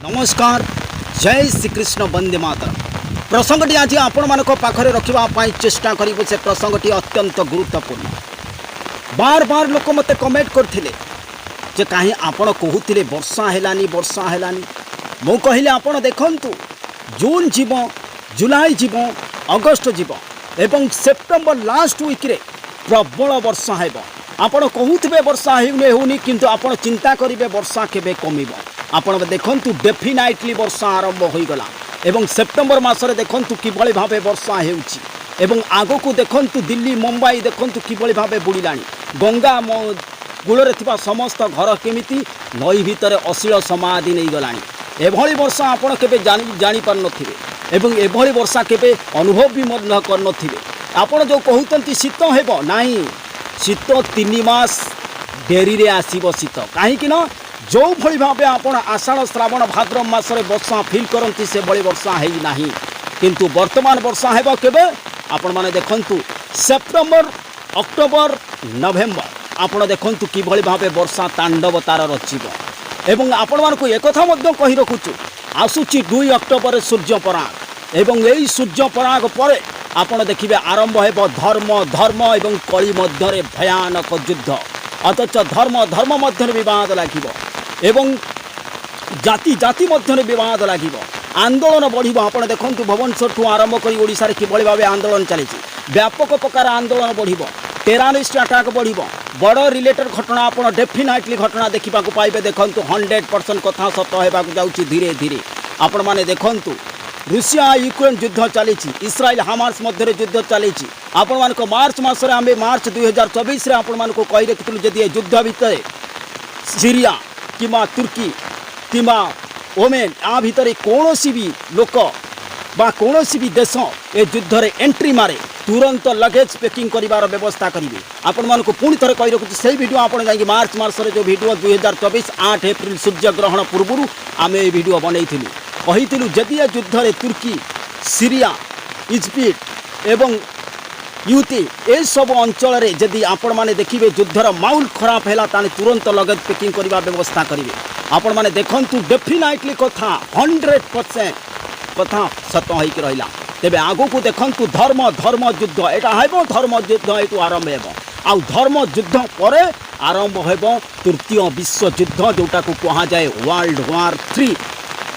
नमस्कार जय श्रीकृष्ण वंदे मातरम प्रसंगटी आज आपण मान पाखरे रखापी चेष्टा करूँ से प्रसंगटी अत्यंत गुरुत्वपूर्ण बार बार लोक मत कमेंट करते कहीं आपण कहते वर्षा है मु कहले आपण देखंतु जून जीव जुलाई जीव अगस्ट जीव एवं सेप्टेम्बर लास्ट वीक रे प्रबल वर्षा हेब आपण कहते वर्षा होनी किंतु आपण चिंता करेंगे वर्षा केबे कमिब आपण देखंतु डेफिनाइटली वर्षा आरंभ हो गला एवं सेप्टेम्बर मासरे देखंतु किभଳି भाबे वर्षा हेउची एवं आगो को देखंतु दिल्ली मुंबई देखंतु किभଳି भाबे बुड़िलानी गंगा कूल थिबा समस्त घर केमिति नई भितर अश्लील समाधि नहीं गलानी एभଳି वर्षा आपण केबे जानी पार नथिबे एवं एभଳି वर्षा केबे अनुभव भी मध्य कर नथिबे आपण जो कहउतंती शीत हेबो नाही शीत 3 मास डेरी रे आसीबो शीत काहे कि न जो भली भावे आपण आषाढ़ श्रावण भाद्रव मासरे वर्षा फील करती से भली वर्षा है नहीं किंतु वर्तमान वर्षा हेबो केबे आपण माने देखंतु सेप्टेम्बर अक्टोबर नवेम्बर आपण देखंतु कि भली भावे वर्षा तांडव तार रचिबो एवं आपण मानकु एकथा मध्य कहि रखुछु आसुची 2 अक्टोबर सूर्य पराग एवं एई सूर्य पराग परे आपण देखिबे आरंभ हेबो धर्म एवं कली मध्यरे भयानक युद्ध अथच धर्म मध्य विवाद लागिबो एवं जाति जाति मध्य विवाद लागिबो आंदोलन बढ़िबो आपण देखंतु भुवनेश्वर आरंभ करी ओडिसा रे किभଳି भाबे आंदोलन चली व्यापक प्रकार आंदोलन बढ़िबो टेररिस्ट अटैक बढ़िबो बड़ रिलेटेड घटना आपण डेफिनेटली घटना देखा पाइबे देखंतु 100% कथा सत हेबाकु जाउची धीरे धीरे आपण माने देखंतु रूसिया यूक्रेन युद्ध चली इस्राएल हामास मध्य युद्ध चली आपण मानक मार्च मासरे आमे मार्च 2024 रे आपण मानक कहि रखितलु जदि युद्ध भितर सीरिया किमा तुर्की किमा ओमेन आ भितर कौनसी भी लोक बा कौनसी भी देश ए युद्ध रे एंट्री मारे तुरंत लगेज पैकिंग करिवार व्यवस्था करिवे आपण मानक पुणी थरे कहि रखुछि सेही वीडियो आपण जाई मार्च मासरे जो वीडियो 2024 8 एप्रिल सूर्य ग्रहण पूर्व आमे ए वीडियो बनैथिलु कहिथिलु जदि ए युद्ध रे तुर्की सीरिया इजिप्ट एवं यूती ए सब अंचल रे जदि आपण माने देखिबे युद्धर माहौल खराब हैला ताने तुरंत लगेज पैकिंग करिवा व्यवस्था करिवे आपण माने देखंतु डेफिनेटली कथा 100% कथा सत होइक रहिला तेबे आगो को देखंतु धर्म युद्ध एटा हेबो धर्म युद्ध एटु आरंभ हेबो आ धर्म युद्ध परे आरंभ हेबो तृतीय विश्व युद्ध जोटा को कहा जाए वर्ल्ड वार 3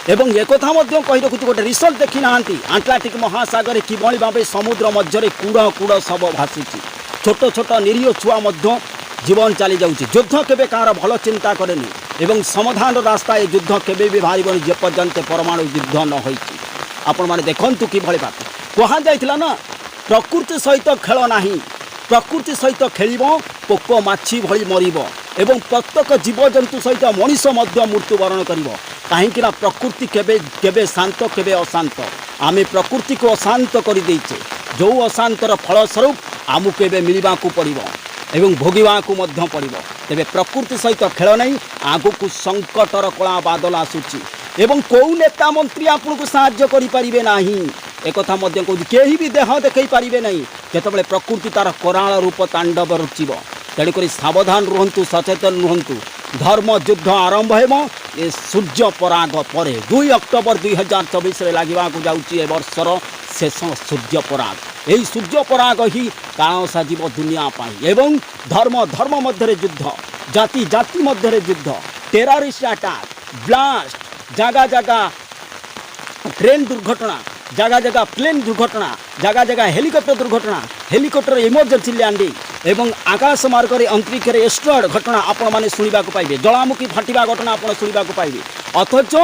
एवं एक कथा मध्य कहि रखुछु गोटे रिसर्च देखि नांती आंटार्कटिक महासागर किभଳି भाबे समुद्र मध्य कूड़ सब भासुची छोट छोट निरीह छुआ मध्य जीवन चली जाउची युद्ध केबे कार भल चिंता करेनी एवं समाधान रास्ता ए युद्ध केबे भी बाहरिबनी जे पर्यंत परमाणु युद्ध न होईची आपण माने देखंतु किभଳି बात कहा जाइथिला ना प्रकृति सहित खेल नाही प्रकृति सहित खेलिबो पोक माछी भली मरिबो एवं प्रत्येक जीवजंतु सहित मनीष मध्य मृत्युवरण करिबो कहीं प्रकृति केबे केबे शांत केबे अशांत आमे प्रकृति को अशांत कर देचे जो अशांतर फलस्वरूप आमु केबे मिलवा को पड़िबो एवं भोगिवा को मध्य पड़िबो तेबे प्रकृति सहित खेल नहीं आगु को संकटर कला बादल आसुची एवं कौ नेता मंत्री आपन को साहाय्य करि परिबे नाही एकथा मध्य कहूँ केही भी देह देखै परिबे नहीं जेतबेले प्रकृति तार कराल रूप तांडव रुचिबो तेणुक सावधान रुहंतु सचेतन रुहंतु धर्म युद्ध आरंभ हेबो ए सूर्य पराग परे 2 अक्टोबर 2024 रे लागिबा को जाउची ए वर्षर शेष सूर्य पराग एही सूर्य पराग ही काण साजिब दुनिया पाई एवं धर्म मध्य युद्ध जाति जाति मध्य युद्ध टेररिस्ट अटैक ब्लास्ट जगह जगह ट्रेन दुर्घटना जगह जगह प्लेन दुर्घटना जगह जगह हेलिकॉप्टर दुर्घटना हेलिकॉप्टर इमरजेंसी लैंडिंग एवं आकाश मार्ग रे अंतरिक्ष रे एस्ट्रॉयड घटना आपण माने सुनिबा को पाइबे जलामुखी फाटिबा घटना आपण सुनिबा को पाइबे अथच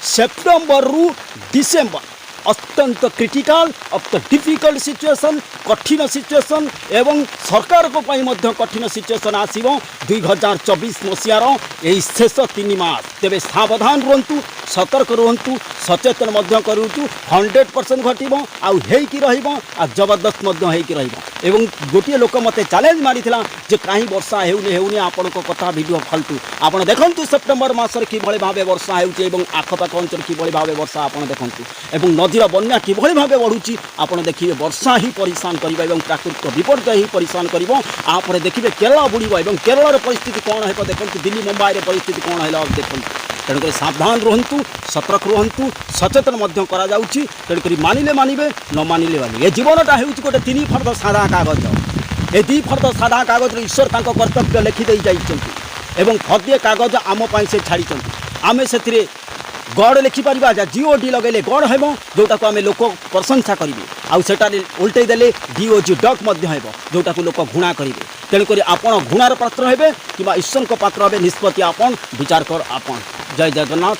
सेप्टेम्बर रु डिसेम्बर अत्यंत क्रिटिकल अत्यंत डिफिकल्ट सिचुएशन कठिन सिचुएशन एवं सरकार को पाई मध्य कठिन सिचुएशन आसीबो 2024 मसियार एही शेष 3 मास तेबे सावधान रुहंतु सतर्क रुहंतु सचेतन मध्य करूचु 100% घटिबो आउ हेकी रहिबो आ जबरदस्त मध्य हेकी रहिबो एवं गोटिए लोक मते चैलेंज मारिथिला जे काहे वर्षा हेउनी आपण को कथा वीडियो फालतू आपण देखंतु सेप्टेम्बर मास रे किभଳି भाबे वर्षा हेउची एवं आखपाख अंचल किभଳି भाबे वर्षा आपण देखंतु एवं नदीर बन्या किभଳି भाबे बढ़ुची आपण देखिबे वर्षा ही परेशान करिबा एवं प्राकृतिक विपर्यय ही परेशान करिबो आपरे देखिबे केरल बुड़ीबो एवं केरल परिस्थिति कोन हेबो देखंतु दिल्ली मुंबई रे परिस्थिति कोन हैला देखंतु तेणुक सावधान रुहतु सतर्क रुहतु सचेतन तेणुक मानिले मानवे न मानिले मानवे। ए जीवनटा हूँ गोटे 3 फर्द सादा कागज। ए 2 फर्द सादा कागज ईश्वर तांको कर्तव्य लिखिदे जाइछन्ति फर्दे कागज आम से छाड़ी आमे से गड़ लिखिपर GOD लगे गड़ हे जोटा को आम लोक प्रशंसा करेंगे आउटारे उल्टे देले DOG डक जोटा को लोक घृणा करेंगे। तेणुक आपड़ घृणार पात्र हे कि ईश्वर पात्र हे निष्पत्ति आपन विचार कर आपन। जय जगन्नाथ।